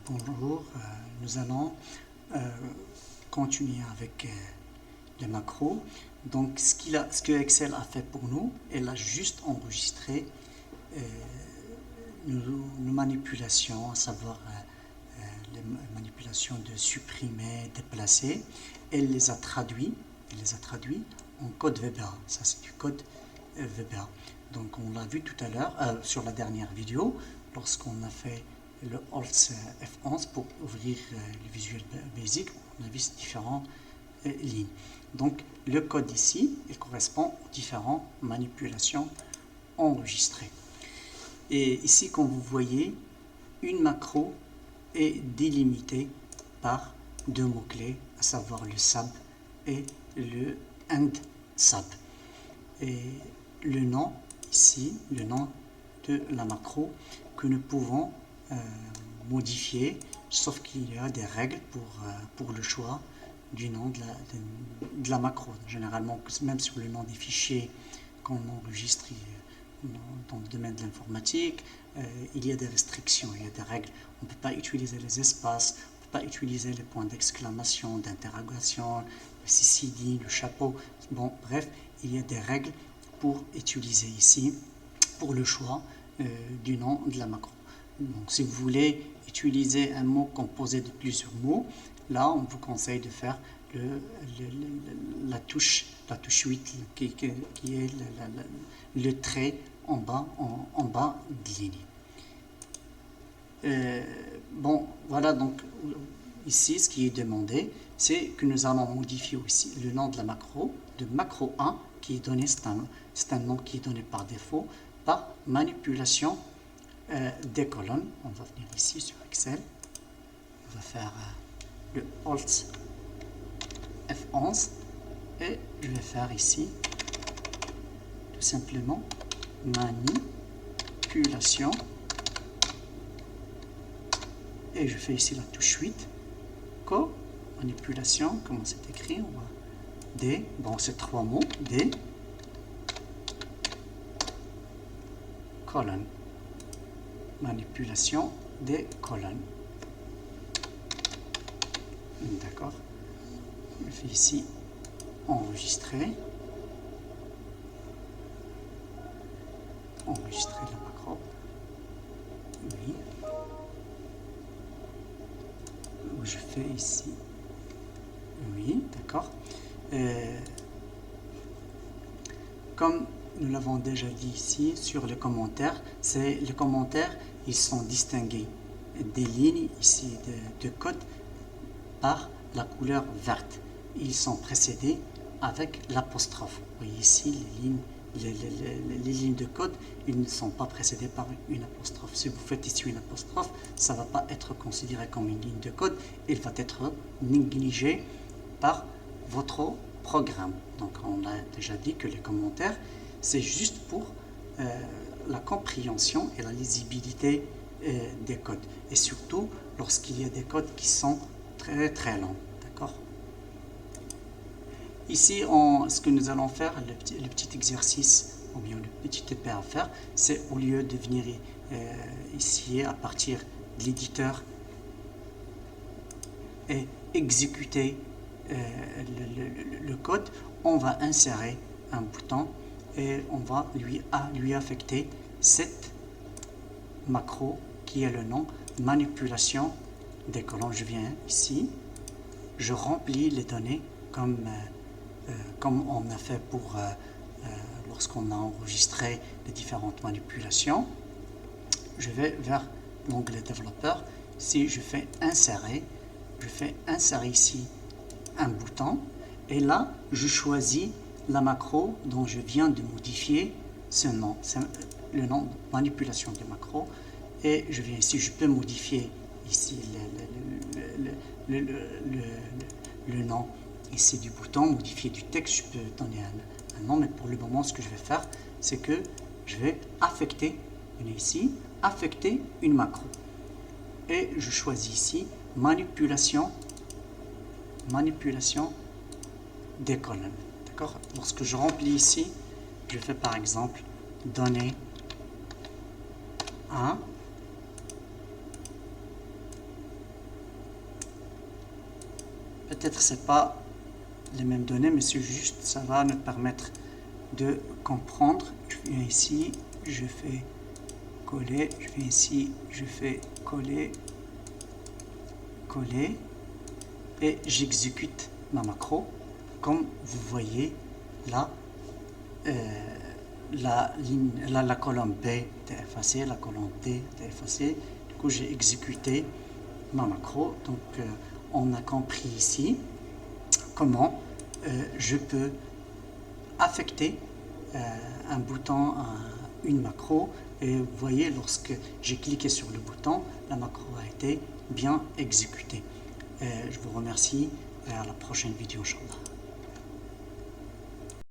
Bonjour, nous allons continuer avec les macros. Donc ce que Excel a fait pour nous, elle a juste enregistré nos manipulations, à savoir les manipulations de supprimer, déplacer. Elle les a traduits en code VBA. Ça c'est du code VBA. Donc on l'a vu tout à l'heure sur la dernière vidéo, lorsqu'on a fait le Alt F11 pour ouvrir le Visual Basic, on a vu ces différentes lignes. Donc le code ici, il correspond aux différentes manipulations enregistrées. Et ici, comme vous voyez, une macro est délimitée par deux mots-clés, à savoir le sub et le end sub. Et le nom ici, le nom de la macro que nous pouvons modifier, sauf qu'il y a des règles pour le choix du nom de la macro. Généralement, même sur le nom des fichiers qu'on enregistre dans le domaine de l'informatique, il y a des restrictions, il y a des règles. On ne peut pas utiliser les espaces, on ne peut pas utiliser les points d'exclamation, d'interrogation, le CCD, le chapeau. Bon, bref, il y a des règles pour utiliser ici, pour le choix du nom de la macro. Donc, si vous voulez utiliser un mot composé de plusieurs mots, là, on vous conseille de faire la touche 8 qui est le trait en bas de ligne. Bon, voilà, donc ici, ce qui est demandé, c'est que nous allons modifier aussi le nom de la macro, de macro 1, qui est donné, c'est un nom qui est donné par défaut, par manipulation des colonnes. On va venir ici sur Excel, on va faire le Alt F11 et je vais faire ici tout simplement manipulation et je fais ici la touche 8 manipulation, comment c'est écrit, on va D, bon c'est trois mots, D colonne, manipulation des colonnes. D'accord, je fais ici enregistrer la macro, oui, je fais ici, oui, d'accord. Comme nous l'avons déjà dit ici sur les commentaires, les commentaires, ils sont distingués des lignes ici de code par la couleur verte. Ils sont précédés avec l'apostrophe. Vous voyez ici les lignes de code, ils ne sont pas précédés par une apostrophe. Si vous faites ici une apostrophe, ça ne va pas être considéré comme une ligne de code, il va être négligé par votre programme. Donc on a déjà dit que les commentaires, c'est juste pour la compréhension et la lisibilité des codes. Et surtout lorsqu'il y a des codes qui sont très très longs. D'accord? Ici, ce que nous allons faire, le petit exercice, ou bien le petit épée à faire, c'est au lieu de venir ici à partir de l'éditeur et exécuter le code, on va insérer un bouton et on va lui affecter cette macro qui est le nom manipulation des colonnes. Je viens ici, je remplis les données comme on a fait pour lorsqu'on a enregistré les différentes manipulations. Je vais vers l'onglet développeur. Si je fais insérer ici un bouton et là je choisis la macro dont je viens de modifier ce nom, le nom de manipulation de macro, et je viens ici, je peux modifier ici le nom ici du bouton, modifier du texte, je peux donner un nom, mais pour le moment ce que je vais faire, c'est que je vais affecter, ici, affecter une macro et je choisis ici manipulation des colonnes. D'accord? Lorsque je remplis ici, je fais par exemple donner 1 Peut-être c'est pas les mêmes données, mais c'est juste, ça va nous permettre de comprendre. Je viens ici, je fais coller, je viens ici, je fais coller, coller, et j'exécute ma macro. Comme vous voyez là, la colonne B est effacée, la colonne D est effacée. Du coup, j'ai exécuté ma macro. Donc, on a compris ici comment je peux affecter un bouton, une macro. Et vous voyez, lorsque j'ai cliqué sur le bouton, la macro a été bien exécutée. Je vous remercie et à la prochaine vidéo, Inch'Allah.